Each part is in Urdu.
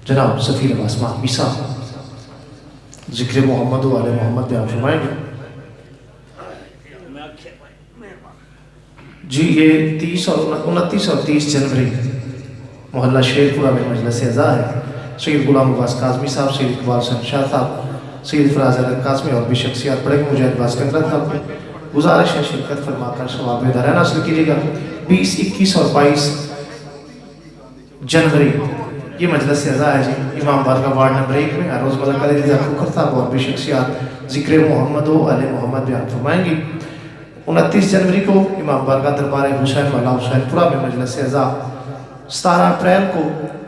جناب سفیر عباس محمی صاحب ذکر محمد و آل محمد بیان فرمائیں گے. جی یہ 29 اور 30 جنوری محلہ شیر پورہ میں مجلس اعزاء ہے. سید غلام عباس کاظمی صاحب، سید اقبال حسین شاہ صاحب، سید فراز احمد کاظمی اور بھی شخصیات پڑھیں گے. مجاہد عباس کنگرہ صاحب کو گزارش ہے شرکت فرما کر ثواب دارین حاصل کیجیے گا. 20، 21 اور 22 جنوری یہ مجلس اعزاء ہے جی امام بارگاہ وارڈ نمبر 1 میں. روز ملک علی رضا کھوکھر صاحب اور بھی شخصیات ذکر محمد و آل محمد بیان فرمائیں گی. 29 جنوری کو امام بارگاہ دربار حسین والا حسین پورہ میں مجلس اعزاء. 17 اپریل کو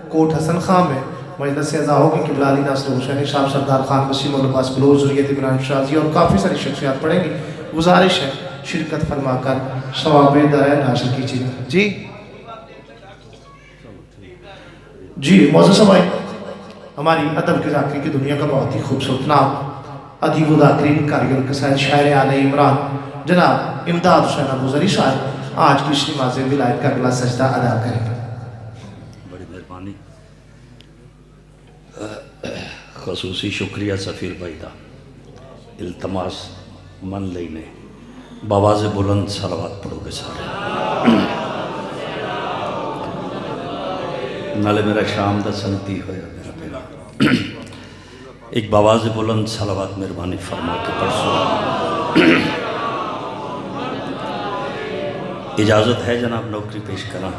کوٹ حسن خان میں مجلس اعزاء ہوگی. قبلہ علی ناصر حسینی صاحب، سردار خان وسیم العباس بلوچ، ذریت ابراہیم شازی اور کافی ساری شخصیات پڑھیں گی. گزارش ہے شرکت فرما کر ثواب دارین حاصل کیجیے گا. جی معزز سامعین، ہماری ادب کی ذاکری کی دنیا کا بہت ہی خوبصورت نام ادیب و ذاکرین کارگر القصائد شاعر آل عمران جناب امداد حسین ابو ذری صاحب آج کی اس نماز ولایت کا اگلا سجدہ ادا کریں گے. بڑی مہربانی. خصوصی شکریہ سفیر بھائی دا التماس من لینے باواز بلند صلوات پڑھو گے سارے نالے میرا شام دا سنتی ہویا میرا بیڑا ایک باواز بلند صلوات مہربانی فرما کے پرسو. اجازت ہے جناب نوکری پیش کرنا.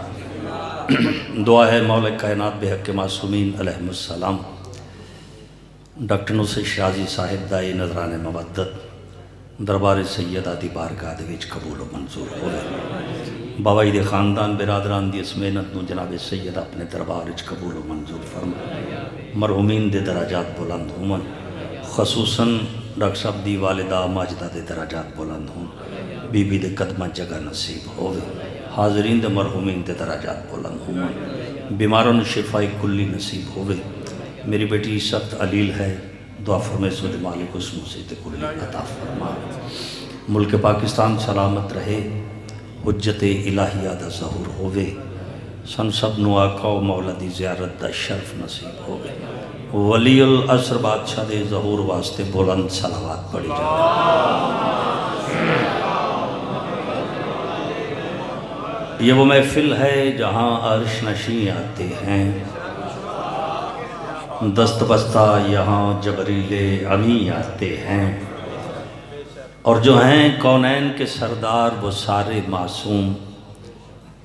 دعا ہے مولا کائنات بے حق معصومین علیہ السلام ڈاکٹر نصر شازی صاحب دائی نظران مودت دربار سیدہ دی بارگاہ دے وچ قبول و منظور ہوئے. بابا جی دے خاندان برادران دی اس محنت نو جناب سیدہ اپنے دربار وچ قبول و منظور فرما. مرحومین دے درجات بلند ہون، خصوصاً ڈاکٹر صاحب دی والدہ ماجدہ دے درجات بلند ہون، بی بی دے قدمہ جگہ نصیب ہوئے. حاضرین دے مرحومین دے درجات بلند ہون، بیماروں شفائی کلی نصیب ہوئے. میری بیٹی سخت علیل ہے، دعا فرمائے سود مالک اس مصیبت کلی عطا فرما. ملک پاکستان سلامت رہے، حجت الہیہ دا ظہور ہوئے. سن سب نو آقا و مولا دی زیارت دا شرف نصیب ہوئے. ولی العصر بادشاہ دے ظہور واسطے بلند صلوات پڑھی جائے. یہ وہ محفل ہے جہاں عرش نشین آتے ہیں، دست بستہ یہاں جبریل امی آتے ہیں، اور جو ہیں کونین کے سردار وہ سارے معصوم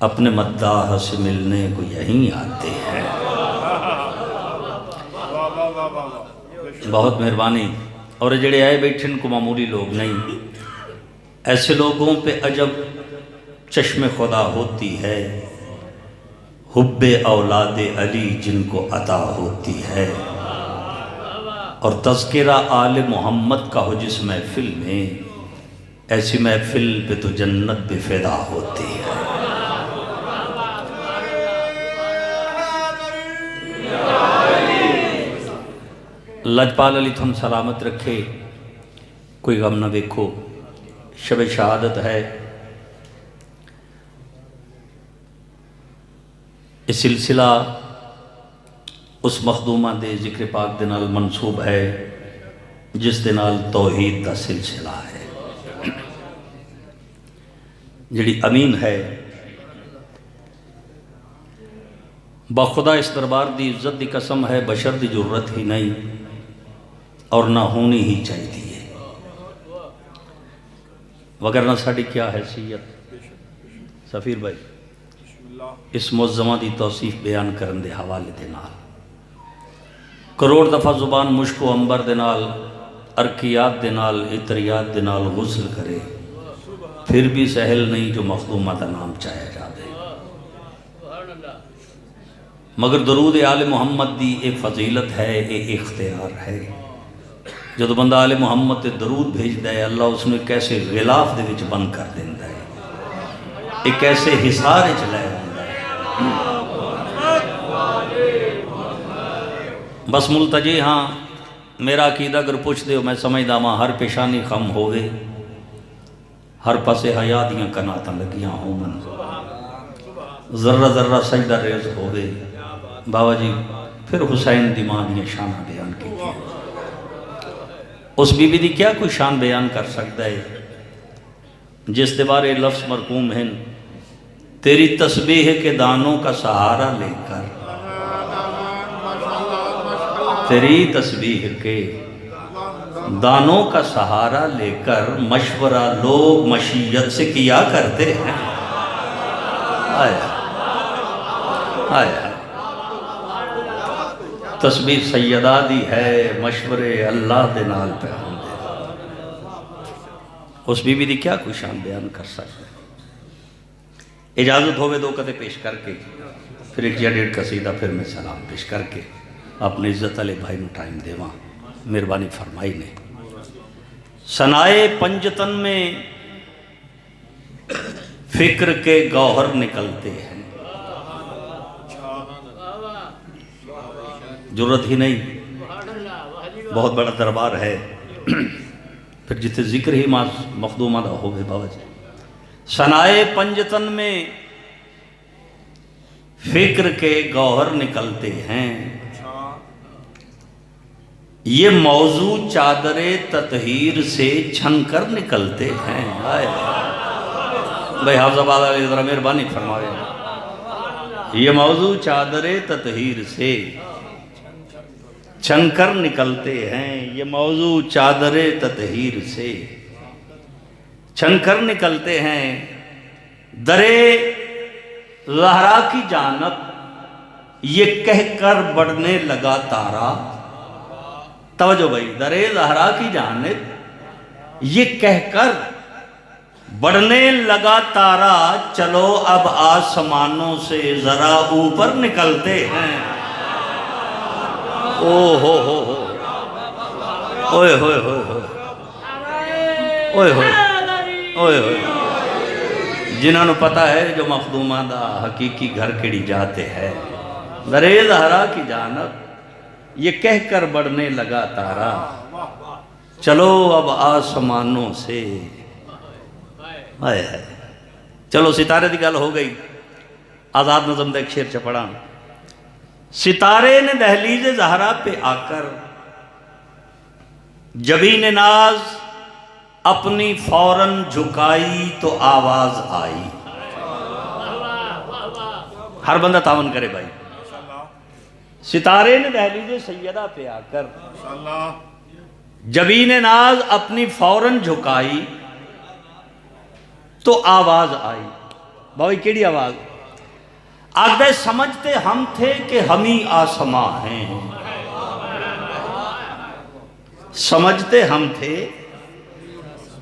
اپنے مداح سے ملنے کو یہیں آتے ہیں. بہت مہربانی. اور جڑے آئے بیٹھے ان کو معمولی لوگ نہیں، ایسے لوگوں پہ عجب چشم خدا ہوتی ہے، حب اولاد علی جن کو عطا ہوتی ہے. اور تذکرہ آل محمد کا ہو جس محفل میں، ایسی محفل پہ تو جنت بے فدا ہوتی ہے. لجپال علی تھن سلامت رکھے، کوئی غم نہ دیکھو. شب شہادت ہے، یہ سلسلہ اس مخدومہ دے ذکر پاک دے نال منصوب ہے جس دے نال توحید دا سلسلہ ہے. جڑی امین ہے بخدا اس دربار دی عزت دی قسم ہے، بشر دی جرت ہی نہیں اور نہ ہونی ہی چاہیے، وگرنہ ساڑی کیا حیثیت. سفیر بھائی اس معظمہ دی توصیف بیان کرن دے حوالے دے نال کروڑ دفعہ زبان مشک و امبر دے نال ارکیات دے نال عطریات دے نال غسل کرے، پھر بھی سہل نہیں جو مخدومہ دا نام چاہے جا دے. مگر درود آل محمد دی ایک فضیلت ہے، ایک اختیار ہے. جدو بندہ آل محمد تے درود بھیج دے، اللہ اس نے کیسے غلاف دے وچ بند کر دیندہ ہے، ایک کیسے حصار چلائے ہوندہ ہے. بس ملتجے ہاں میرا عقیدہ اگر پوچھ دے میں سمجھدا ماں ہر پیشانی خم ہوئے، ہر پاسے حیا دیاں کناتاں لگیاں ہومن، ذرہ ذرہ سجدہ ریز ہوئے. بابا جی پھر حسین دی ماں دی شانہ بیان کی اس بی بی دی کیا کوئی شان بیان کر سکتا ہے جس دے بارے لفظ مرقوم ہیں تیری تسبیح کے دانوں کا سہارا لے کر، تیری تسبیح کے دانوں کا سہارا لے کر مشورہ لوگ مشیت سے کیا کرتے ہیں۔ آیا آیا تسبیح سیدہ دی ہے مشورے اللہ دے نال پہ ہوں دے، اس بی بی دی کیا کوئی شان بیان کر سکتے ہیں۔ اجازت ہوئے دو قطعے پیش کر کے پھر ایک یا ڈیڑھ قصیدہ پھر میں سلام پیش کر کے اپنے عزت علی بھائی نو ٹائم دے وہاں مہربانی فرمائی نے۔ ثنائے پنجتن میں فکر کے گوہر نکلتے ہیں، جرت ہی نہیں، بہت بڑا دربار ہے، پھر جتے ذکر ہی مخدومہ دا ہو بے باوجہ۔ ثنائے پنجتن میں فکر کے گوہر نکلتے ہیں، یہ موضوع چادر تطہیر سے چھن کر نکلتے ہیں۔ بھائی حافظ آباد علیہ ذرا مہربانی فرمائے، یہ موضوع چادر تطہیر سے چھن کر نکلتے ہیں، یہ موضوع چادر تطہیر سے چھن کر نکلتے ہیں، درے زہرا کی جانب یہ کہہ کر بڑھنے لگا تارا۔ توجہ بھائی، درے زہرا کی جانب یہ کہہ کر بڑھنے لگا تارا، چلو اب آسمانوں سے ذرا اوپر نکلتے ہیں۔ او ہو اوئے ہوئے ہوئے ہوئے اوئے ہوئے اوئے ہوئے، جنہوں نے پتا ہے جو مخدومہ دا حقیقی گھر کیڑی جاتے ہیں، درے زہرا کی جانب یہ کہہ کر بڑھنے لگا تارا، چلو اب آسمانوں سے آئے ہے۔ چلو ستارے دی گل ہو گئی، آزاد نظم دا ایک شعر چپڑا، ستارے نے دہلیز زہرا پہ آ کر جبین ناز اپنی فوراً جھکائی تو آواز آئی۔ ہر بندہ تعاون کرے بھائی۔ ستارے نے دہلیز سیدہ پہ آ کر جبین ناز اپنی فوراً جھکائی تو آواز آئی۔ بھائی کیڑی آواز؟ آگدے سمجھتے ہم تھے کہ ہم ہی آسماں ہیں، سمجھتے ہم تھے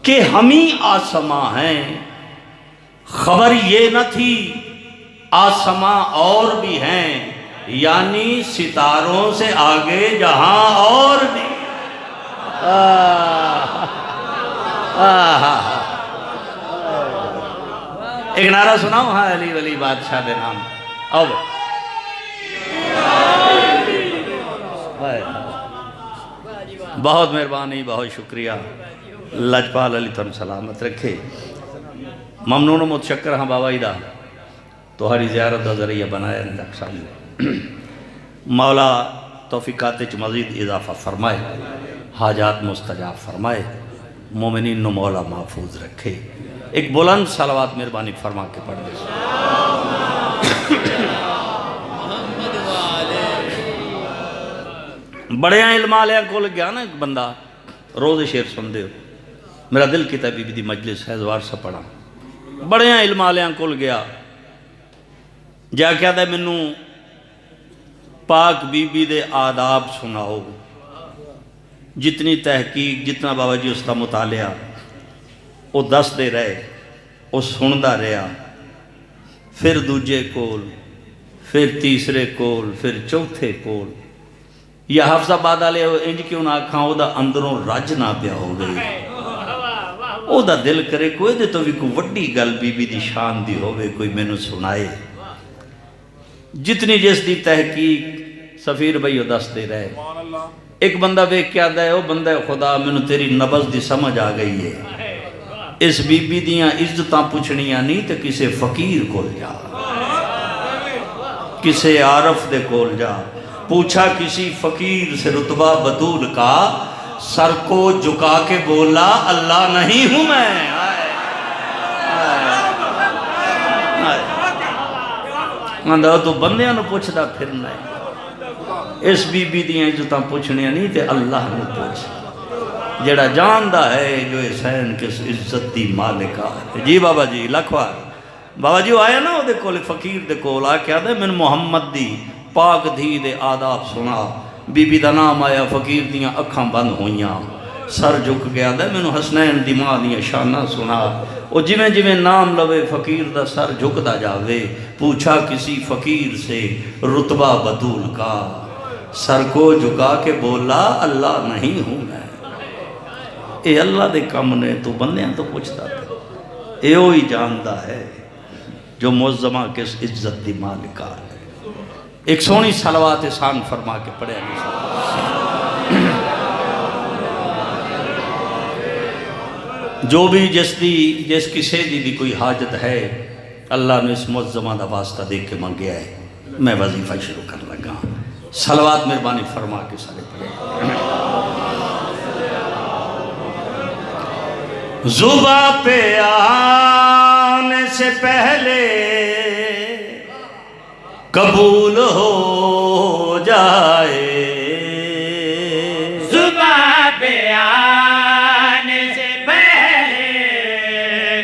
کہ ہم ہی آسماں ہیں، خبر یہ نہ تھی آسماں اور بھی ہیں، یعنی ستاروں سے آگے جہاں اور بھی۔ ایک نعرہ سناؤ ہاں علی ولی بادشاہ دے نام آؤ بہت مہربانی، بہت شکریہ، لجپال علی تن سلامت رکھے، ممنون و متشکر ہاں بابا دا تہاڑی زیارت دا ذریعہ بنایا اندک سامنے، مولا توفیقات چ مزید اضافہ فرمائے، حاجات مستجاب فرمائے، مومنین نو مولا محفوظ رکھے۔ ایک بلند صلوات مہربانی فرما کے پڑھ دے۔ بڑے علم آلیاں کول گیا نا ایک بندہ، روز شیر سن دے، میرا دل کی بی بی دی مجلس ہے زوار سا پڑھا، بڑے علم آلیاں کول گیا، جا کیا دے منو پاک بی بی دے آداب سناؤ، جتنی تحقیق جتنا بابا جی اس کا مطالعہ وہ دس دے رہے، وہ سندا رہا، پھر دوجے کول، پھر تیسرے کول، پھر چوتھے کول، یا حفظ آباد والے انج کیوں نہ آکھاں او دا اندروں رج نہ پیا ہو گئی، او دا دل کرے کوئی دے تو بھی کوئی وڈی گل بی بی دی شان دی ہوئے کوئی میں نے سنائے، جتنی جس دی تحقیق سفیر بھائی وہ دس دے رہے۔ ایک بندہ بے کیا دے، او بندہ خدا میں نے تیری نبض دی سمجھ آ گئی ہے، اس بی بی دیاں عزتاں پوچھنیاں نہیں تے کسے فقیر کول جا، کسے عارف دے کول جا، پوچھا کسی فقیر سے رتبہ بطول کا، سر کو جھکا کے بولا اللہ نہیں ہوں میں۔ آندھا تو بندیاں نو پوچھدا پھرنا ہے، اس بی بی دیاں عزتاں پوچھنے نہیں تے اللہ نو پوچھ، جڑا جاندا ہے جو حسین کس عزت دی مالکہ ہے۔ جی بابا جی لکھوار بابا جی آیا نا وہ دے کول فقیر دے کول آ کے آدھے من محمد دی پاک دھی دے آداب سنا، بی بی دا نام آیا، فقیر دیاں اکھاں بند ہوئیاں، سر جھک گیا دے مینوں حسنین دی ماں دیاں شانہ سنا، او جویں جویں نام لوے فقیر دا سر جھکدا جاوے، پوچھا کسی فقیر سے رتبہ بطول کا، سر کو جھکا کے بولا اللہ نہیں ہوں میں۔ اے اللہ دے کم نے تو بندیاں تو پوچھتا تھا، اے وہی جاندا ہے جو معظمہ کس عزت دی مالکہ ہے۔ ایک سونی صلوات احسان فرما کے پڑھے جو بھی جس کسی دی بھی کوئی حاجت ہے اللہ نے اس معظمہ دا واسطہ دے کے منگیا ہے۔ میں وظیفہ شروع کر لگا، صلوات مہربانی فرما کے سارے پڑھے۔ زباں پہ آنے سے پہلے قبول ہو جائے، زباں پہ آنے سے پہلے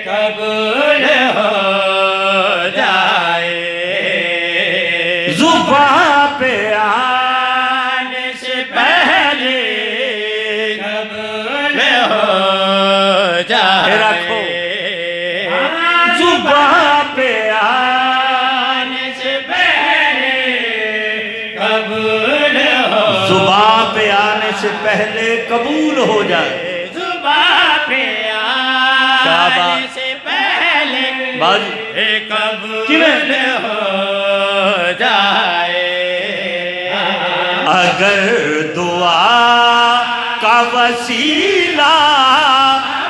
قبول ہو جائے، زباں پہ آنے سے پہلے قبول ہو جائے، رکھو زباں پہ آنے سے پہلے قبول ہو، زباں پہ آنے سے پہلے قبول ہو جائے، زباں پہ آنے سے پہلے باجی قبول ہو جائے، اگر دعا کا وسیلہ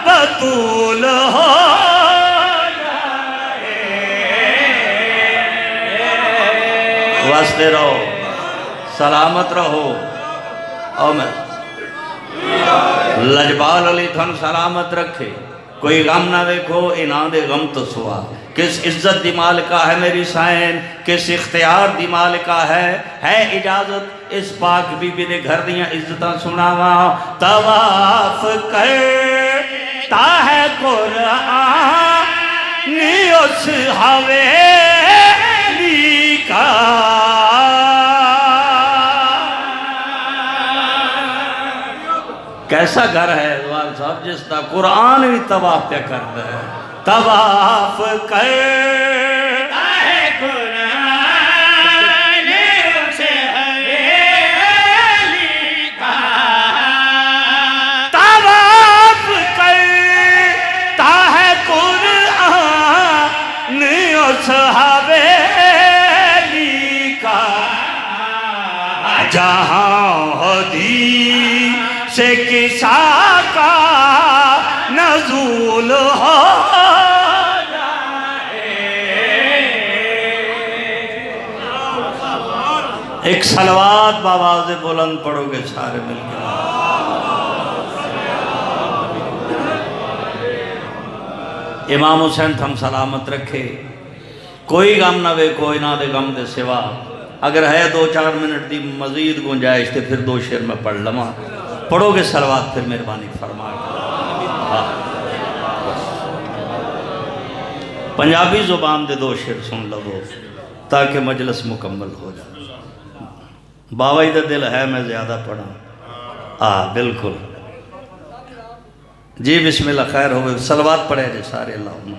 بطول ہو واسطے رہو، سلامت رہو، اور میں لجبال علی تھن سلامت رکھے، کوئی غم نہ دیکھو انہاں دے غم تو سوا، کس عزت دی مالکہ ہے میری سائن، کس اختیار دی مالکہ ہے اجازت اس پاک بی بی دے گھر دیاں عزتاں سناوا، طواف کرتا ہے قرآن اس حویلی کا، کیسا گھر ہے دوار صاحب جس کا قرآن بھی طواف پہ کرتا ہے، طواف کرتا ہے قرآن اس حویلی کا، طواف کرتا ہے قرآن اس حویلی کا، جہاں حدیث سے کسا کا نزول ہو جائے۔ ایک صلوات بآواز بلند پڑھو گے سارے مل کے، امام حسین تھم سلامت رکھے، کوئی غم نہ وے کوئی نہ دے غم دے سوا، اگر ہے 2-4 منٹ دی مزید گنجائش تے پھر 2 شعر میں پڑھ لما، پڑھو گے صلوات پھر مہربانی فرما کے، پنجابی زبان دے 2 شعر سن لو تاکہ مجلس مکمل ہو جائے۔ باوائی دا دل ہے میں زیادہ پڑھا، بالکل جی بسم اللہ خیر ہوئے، صلوات پڑھے جے سارے اللہم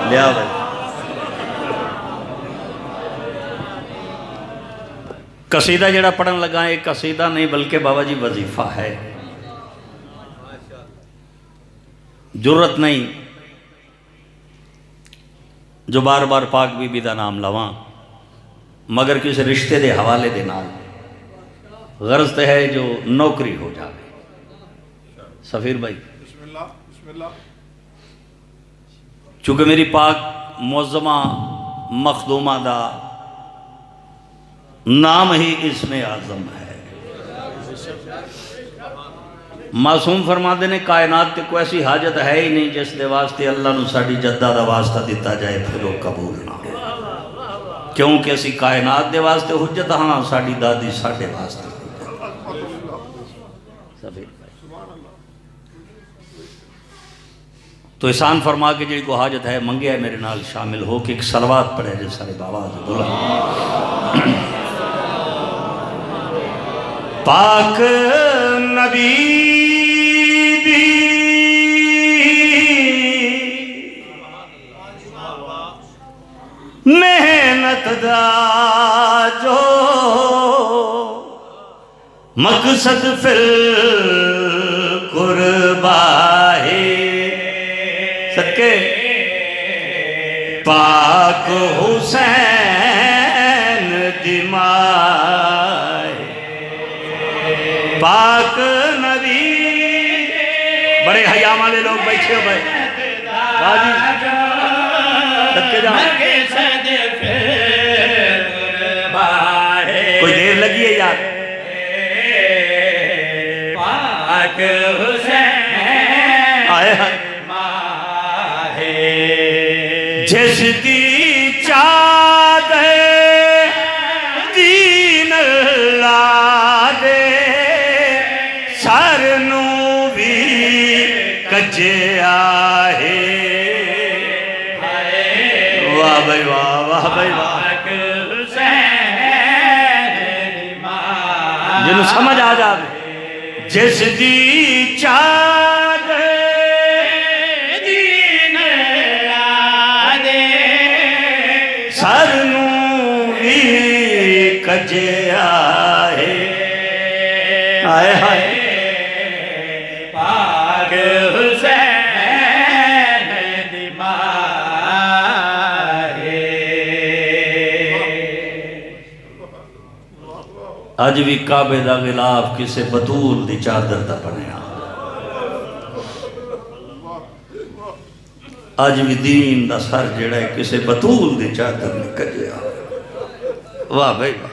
لیا بھائی۔ قصیدہ جڑا پڑھن لگا ایک قصیدہ نہیں بلکہ بابا جی وظیفہ ہے، جرت نہیں جو بار بار پاک بی بی دا نام لواں، مگر کسی رشتے دے حوالے دے نام، غرض تے ہے جو نوکری ہو جائے۔ سفیر بھائی بسم اللہ چونکہ میری پاک معظمہ مخدومہ دا نام ہی اسم اعظم ہے۔ معصوم فرماندے نے کائنات تے کوئی ایسی حاجت ہے ہی نہیں جس دے واسطے اللہ نو ساڑی جدہ دا واسطہ دیتا جائے پھر وہ قبول نہ ہو، کیونکہ اسی کائنات دے واسطے حجت ہاں ساڑی دادی ساڑے واسطے تو احسان فرما کے جڑی کو حاجت ہے منگے ہے میرے نال شامل ہو کہ ایک صلوات پڑھے جس سارے باواز بولا پاک نبی دی محنت دا جو مقصد فل قربا ہے صدقے پاک حسین دمائے پاک نبی بڑے حیاء والے لوگ بیٹھے ہو بھائی باجی صدقے جاؤں کوئی دیر لگی ہے یار پاک حسین آئے ہیں جس دی چادر دین اللہ دے سر نو بھی کجیا ہے واہ بھائی واہ واہ بھائی واہ جنہوں سمجھ آ جائے جس دی چادر سر نو بھی کجیا ہے آئے ہائے پاک حسین دمائے آج بھی کعبے دا غلاف کسے بطول دی چادر دا بنیا آج بھی دین دا سر جڑا ہے کسے بطول دی چادر نے کجیا واہ بھائی واہ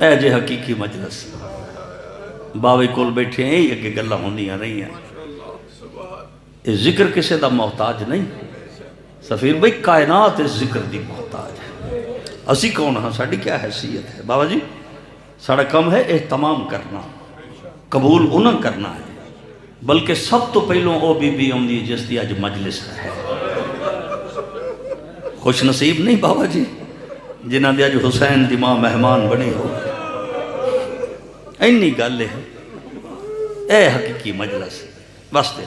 اے جے حقیقی مجلس باوی کول بیٹھے ہیں یہ کہ گلہ ہوندیاں نہیں ہیں یہ ذکر کسے دا محتاج نہیں سفیر بھائی کائنات اس ذکر دی محتاج ہے اسی کون ہاں ساڑی کیا حیثیت ہے بابا جی ساڑا کم ہے اہتمام کرنا قبول انہاں کرنا ہے بلکہ سب تو پہلوں او بی بی ہوندی جس دی آج مجلس ہے خوش نصیب نہیں بابا جی جنہ دی آج حسین دی ماں مہمان بنی ہو اینی گالے ہے اے حقیقی مجلس بس دے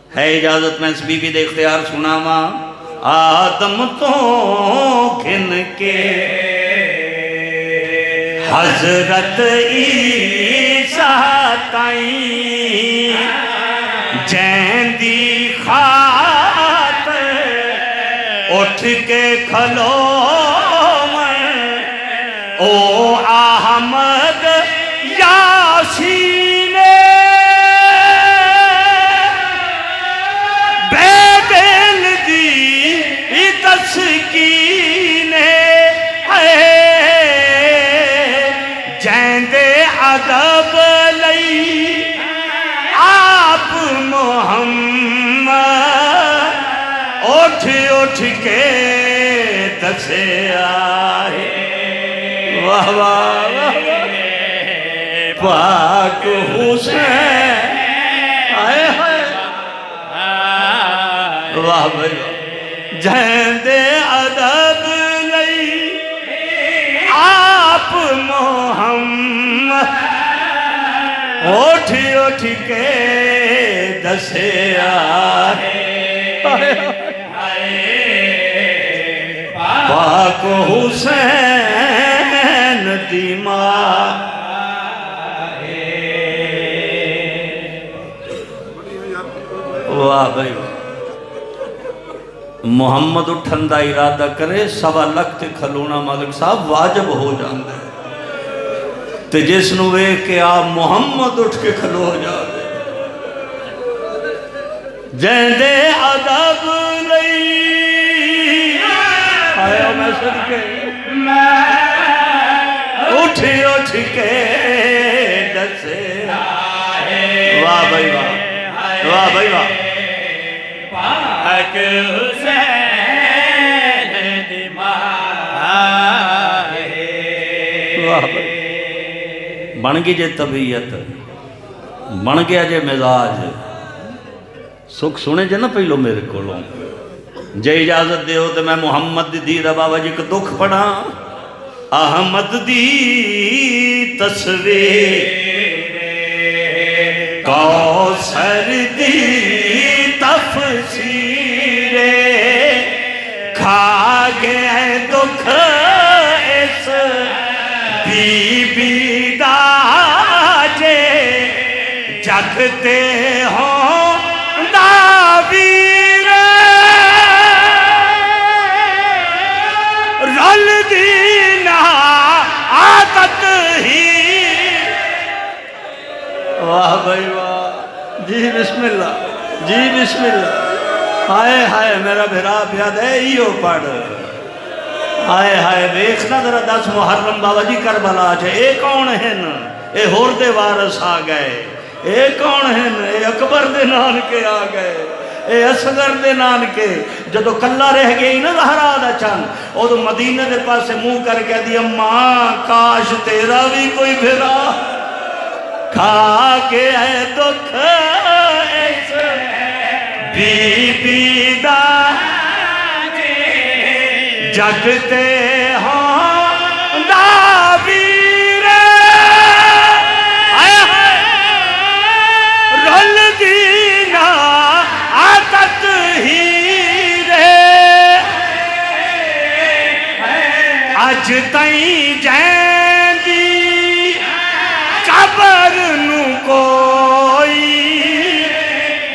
ہے اجازت میں اس بی بی دے اختیار سنا ماں آدم تو گھن کے حضرت عیسیٰ تائیں جین دی خاطر اٹھ کے کھلو میں او احمد یاسین بے دل دی تسکین جین دے ادب لئی آپ محمد اٹھ اٹھ کے دسے آئے واہ واہ پاک حسین آئے آئے واہ بھائی جین دے ادب لئی آپ محمد اٹھ اٹھ کے دسے آئے پاک حسین دی ماں واہ بھائی محمد اٹھن دا ارادہ کرے سوا لکھ تے کھلونا مالک صاحب واجب ہو جاندے تے جس نو وے کہ آپ محمد اٹھ کے کھلو جاندے جین دے ادب لئی آیا میں صدقے اٹھ کے دسے واہ بھائی واہ واہ بھائی واہ پاک حسین دی ماں واہ بھائی بن گئی جے طبیعت بن گیا جے مزاج سکھ سنے جے نا پہلو میرے کولوں جے اجازت دیو تو میں محمد دی دا بابا جی کو دکھ پڑھا احمد دی تصویر کوثر دی تفسیر کھا گئے دکھ اس بی بی دا جے جگتے ہوں داویر رل دینا عادت ہی واہ بھائی واہ جی بسم اللہ جی بسم اللہ ہائے ہائے میرا بھرا پیاد ہے ایو پڑھ ہائے ہائے ویکھنا ذرا 10 محرم بابا جی کربلا چھے اے کون ہیں اے ہور دے وارث آ گئے اے کون ہیں اے اکبر دے نان کے آ گئے اے اصغر دے نان کے جدو کلہ رہ گئی نا زہرا دا چند او تو مدینہ دے پاس سے منہ کر کے دی اماں کاش تیرا بھی کوئی بھرا کھا کے ہے دکھ اس بی بی دا جگتے ہوں داویر رل دینا عادت ہی رے اج تائیں جائیں دی قبر نو کوئی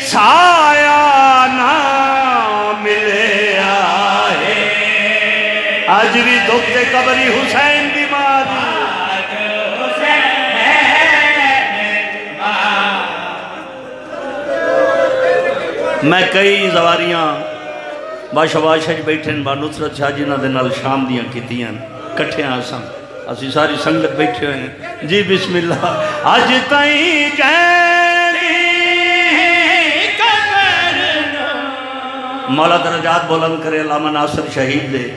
سایہ نہ ملے آئے آج بھی دکھ دے قبری حسین دی ماں دی میں کئی زواریاں باشباشج بیٹھیں با نصرت شاہ جنہ دے نال شام دیاں کیتیاں کٹھیاں آساں اسی ساری سنگت بیٹھے ہوئے ہیں جی بسم اللہ آج تائیں جائیں مولا درجات بلند کرے علامہ ناصر شہید دے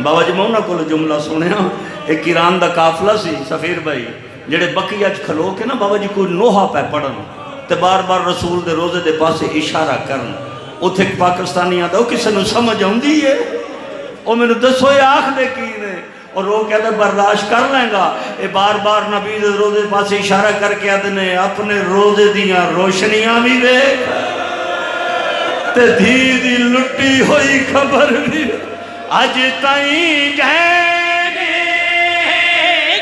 بابا جی مونا کو جملہ سنے ہاں ایک ایران دا قافلہ سی سفیر بھائی جڑے بقیہ کھلو کے نا بابا جی کوئی نوحہ پہ پڑھن تے بار بار رسول دے روزے دے پاسے اشارہ کرن اتھے پاکستانی آدھا وہ کسے نو سمجھ آؤں دی ہے وہ میں نے دسو یہ آنکھ دے کی نے اور وہ کہتا برداشت کر لیں گا یہ بار بار نبی دے روزے دے پاسے اشارہ کر کے آدھے نے اپنے روزے دیاں روشنیاں بھی دیکھ تے دھی دی لٹی ہوئی خبر بھی آج تائیں جائیں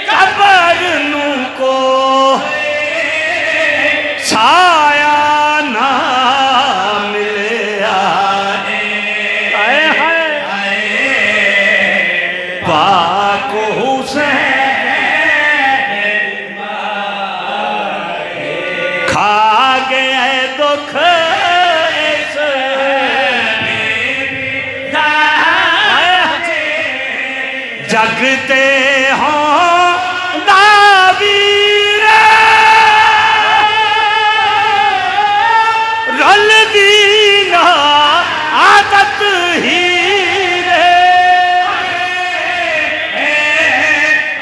قبر نو کو سایہ نہ ملے آئے پاک حسین کھا گئے دکھ جگتے ہوں داویر رل دینا عادت ہی رے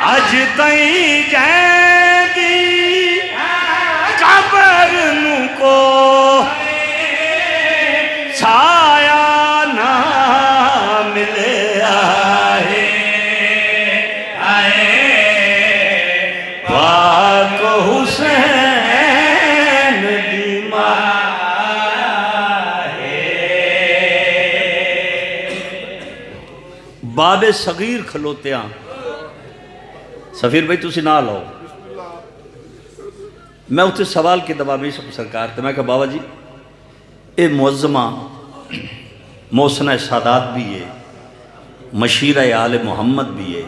اج تائیں جائیں دی قبر نو کو سایہ نہ ملے پاک حسین دی ماں باب صغیر کھلوتے ہیں سفیر بھائی تسی نہ لاؤ میں اتنے سوال کی دبابی سرکار تھے میں کہا بابا جی اے معظمہ محسنہ سادات بھی ہے مشیرہ آل محمد بھی ہے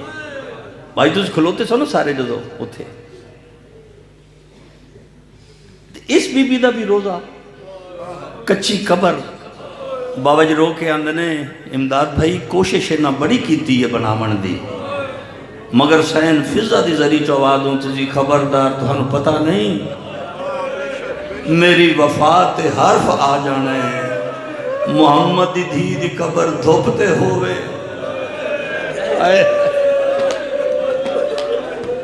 بھائی تسی کھلوتے سو نا سارے جدو اتھے اس بی بی دا بھی روزہ کچی قبر بابا جی رو کے آندنے امداد بھائی کوشش نہ بڑی کیتی ہے بنامن دی مگر سین فضا دی ذری چوادوں تجھی خبردار تو ہنو پتہ نہیں میری وفات حرف آ جانا ہے محمد دی دھی دی قبر دھوپتے ہوئے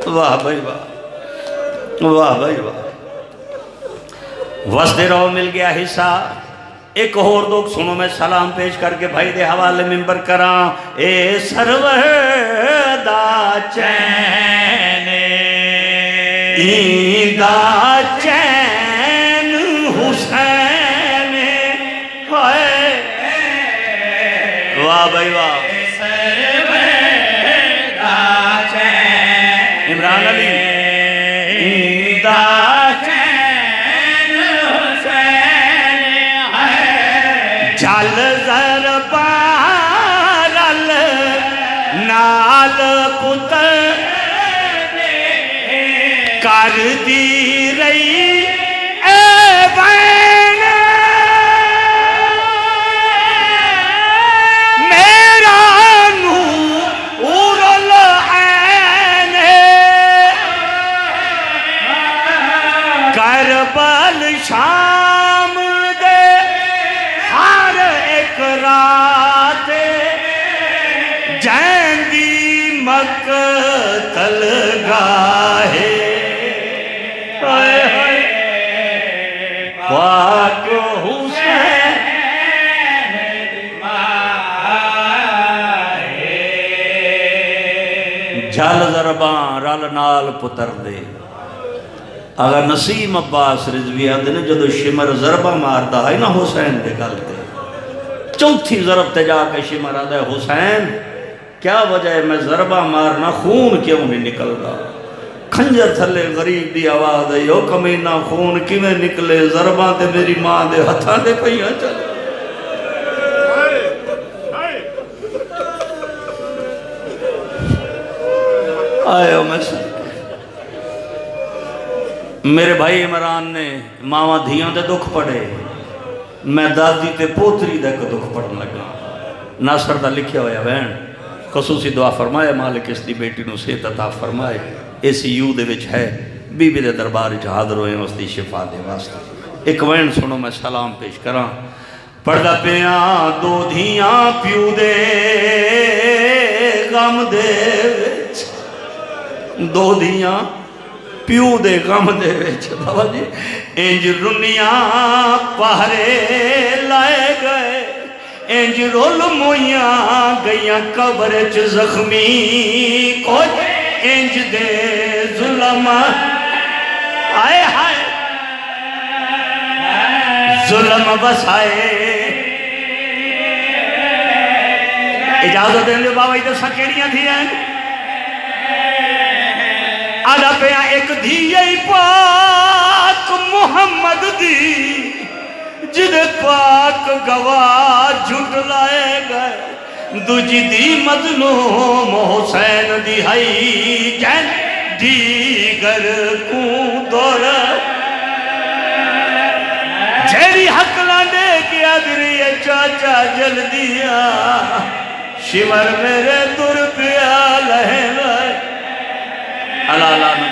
واہ بھائی واہ واہ بھائی واہ وسدے رہو مل گیا حصہ ایک اور دوک سنو میں سلام پیش کر کے بھائی دے حوالے ممبر کراں اے سرور دا چین دا چین حسین واہ بھائی واہ عمران علی جل زر پارل نال پتر کر دی رہی اے بین میرا نور العین کربل شام دے ہر ایک رات جیندی مقتل گاہے پاک حسین جھل ضرباں رل نال پتر دے اگر نسیم عباس رضوی آدھے نے جدو شمر ضربہ مارتا ہے نا حسین دے گلتے چوتھی ضرب تے جا کے شمر آدھے حسین کیا وجہ ہے میں ضربہ مارنا خون کیوں نہیں نکل گا کھنجر تھلے غریب دی آواز ہے یو کمینہ خون کیویں نکلے ضربہ تے میری ماں دے ہتھاں دے پہیاں چلے آئے میں میرے بھائی عمران نے ماما دھیاں دے دکھ پڑے میں دادی تے پوتری دے کو دکھ پڑھن لگا ناصر دا لکھیا ہویا بہن خصوصی دعا فرمائے مالک اس دی بیٹی نو صحت عطا فرمائے ایسی یو دے وچ ہے بی بی دے دربار وچ حاضر ہوئے اس دی شفا دے واسطے ایک وین سنو میں سلام پیش کراں پڑھدا پیاں دو دھیاں پیو دے غم دے وچ دو دھیاں پیو دے غم دے وچ بابا جی انج رنیاں پہرے لائے گئے انج رول مویاں گئیاں قبر چ زخمی کوئی انج دے ظلم آئے ہائے ظلم بسائے اجازت دیں جو بابا ادھر سکیڑیاں تھی ہیں آدھا پہ ایک دھیئی پاک محمد دی جد پاک گواہ جھٹ لائے گئے دوجی دی مظلوم حسین دی ہائی جن دیگر کو دور جیری حق لانے کی ادری چاچا جل دیا شمر میرے در پیا لہن اللہ اللہ